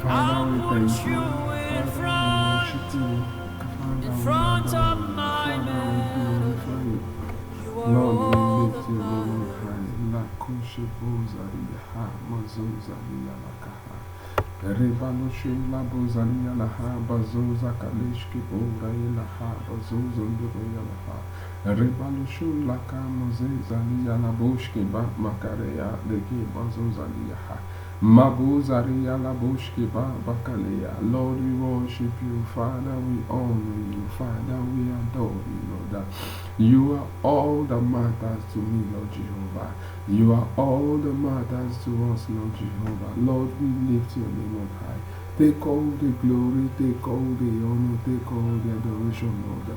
Father, we thank you. Father, we worship you. Father, we adore you. Father, we glorify you. Lord, we lift your name on high. La koshe bozari ha mazozari yalakaha. Rebalushe la bozari yalaha bazoza kaleshki bora yalaha bazozo ndoro yalaha. Rebalushe la kamoze zali yalaboshki ba makareya leke bazozali yaha. Mabuzari yalaboshki ba bakaleya. Lord, we worship you. Father, we honor you. Father, we adore you, Lord. You are all that matters to me, Lord Jehovah. You are all that matters to us, Lord Jehovah. Lord, we lift your name on high. Take all the glory, take all the honor, take all the adoration, Lord.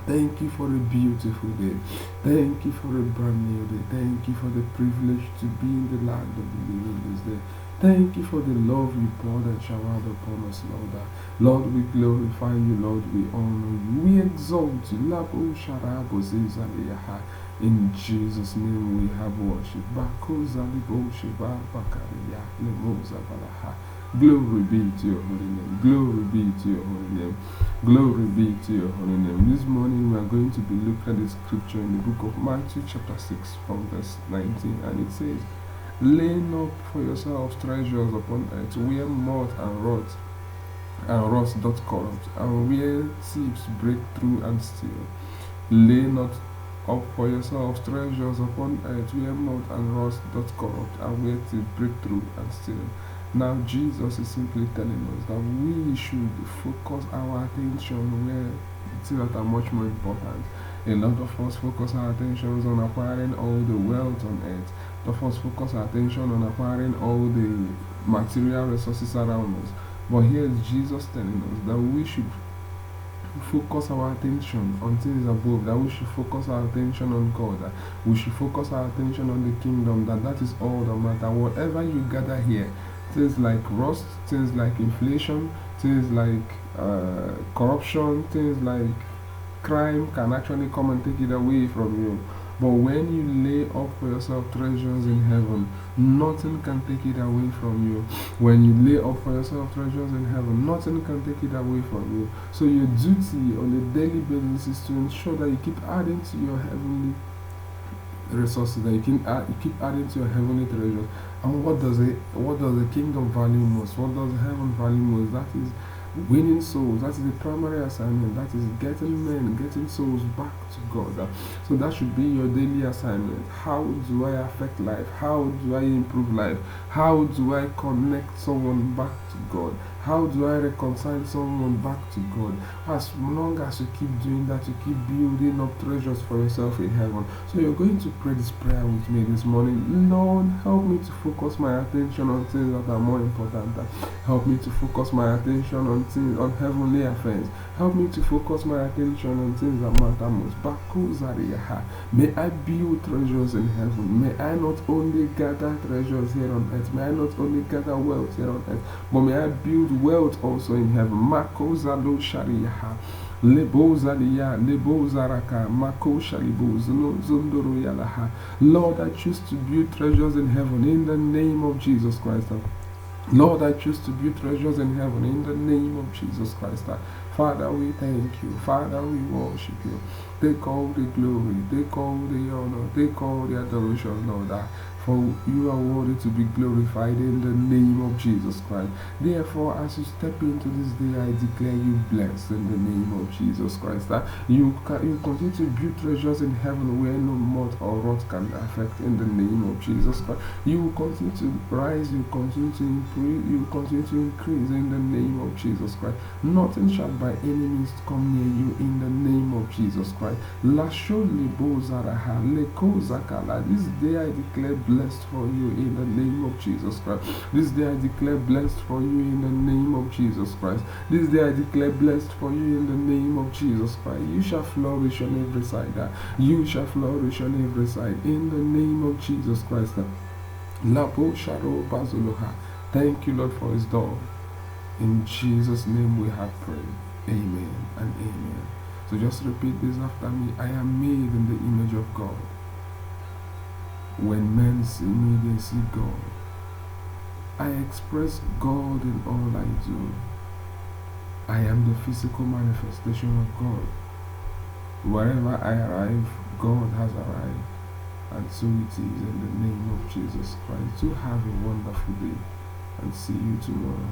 Thank you for a beautiful day. Thank you for a brand new day. Thank you for the privilege to be in the land of the living this day. Thank you for the love you poured and showered upon us, Lord. Lord, we glorify you, Lord, we honor you, we exalt you. In Jesus' name we have worship. Glory be to your holy name. Glory be to your holy name. Glory be to your holy name. This morning we are going to be looking at the scripture in the book of Matthew chapter 6 from verse 19, and it says, "Laying up for yourselves treasures upon earth, where moth and rust doth corrupt, and where thieves break through and steal. Lay not up for yourselves treasures upon earth, where moth and rust doth corrupt, and where thieves break through and steal." Now Jesus is simply telling us that we should focus our attention where things that are much more important. A lot of us focus our attention on acquiring all the wealth on earth. A lot of us focus our attention on acquiring all the material resources around us. But here is Jesus telling us that we should focus our attention on things above, that we should focus our attention on God, that we should focus our attention on the kingdom, that is all that matters. Whatever you gather here, things like rust, things like inflation, things like corruption, things like crime can actually come and take it away from you. But when you lay up for yourself treasures in heaven, nothing can take it away from you. When you lay up for yourself treasures in heaven, nothing can take it away from you. So your duty on a daily basis is to ensure that you keep adding to your heavenly resources, that you keep adding to your heavenly treasures. And what does the kingdom value most? What does heaven value most? That is winning souls. That is the primary assignment. That is getting souls back to God. So that should be your daily assignment. How do I affect life? How do I improve life? How do I connect someone back to God? How do I reconcile someone back to God? As long as you keep doing that, you keep building up treasures for yourself in heaven. So you're going to pray this prayer with me this morning. Lord, help me to focus my attention on things that are more important. Help me to focus my attention on heavenly affairs. Help me to focus my attention on things that matter most. May I build treasures in heaven. May I not only gather treasures here on earth. May I not only gather wealth here on earth, but may I build wealth also in heaven. Makozalo shariyaha. Lebozaliya, lebozaraka, makoshalibo, zondoro yalaha. Lord, I choose to build treasures in heaven in the name of Jesus Christ. Lord, I choose to build treasures in heaven in the name of Jesus Christ. Father, we thank you. Father, we worship you. Take all the glory, take all the honor, take all the adoration, Lord. For you are worthy to be glorified in the name of Jesus Christ. Therefore, as you step into this day, I declare you blessed in the name of Jesus Christ. You continue to build treasures in heaven where no moth or rot can affect in the name of Jesus Christ. You will continue to rise, you continue to improve, you continue to increase in the name of Jesus Christ. Nothing shall by any means come near you in the name of Jesus Christ. This day I declare blessed for you in the name of Jesus Christ. This day I declare blessed for you in the name of Jesus Christ. This day I declare blessed for you in the name of Jesus Christ. You shall flourish on every side. You shall flourish on every side in the name of Jesus Christ. Thank you, Lord, for his door. In Jesus' name we have prayed. Amen and amen. So just repeat this after me. I am made in the image of God. When men see me, they see God. I express God in all I do. I am the physical manifestation of God. Wherever I arrive, God has arrived. And so it is in the name of Jesus Christ. Do have a wonderful day and see you tomorrow.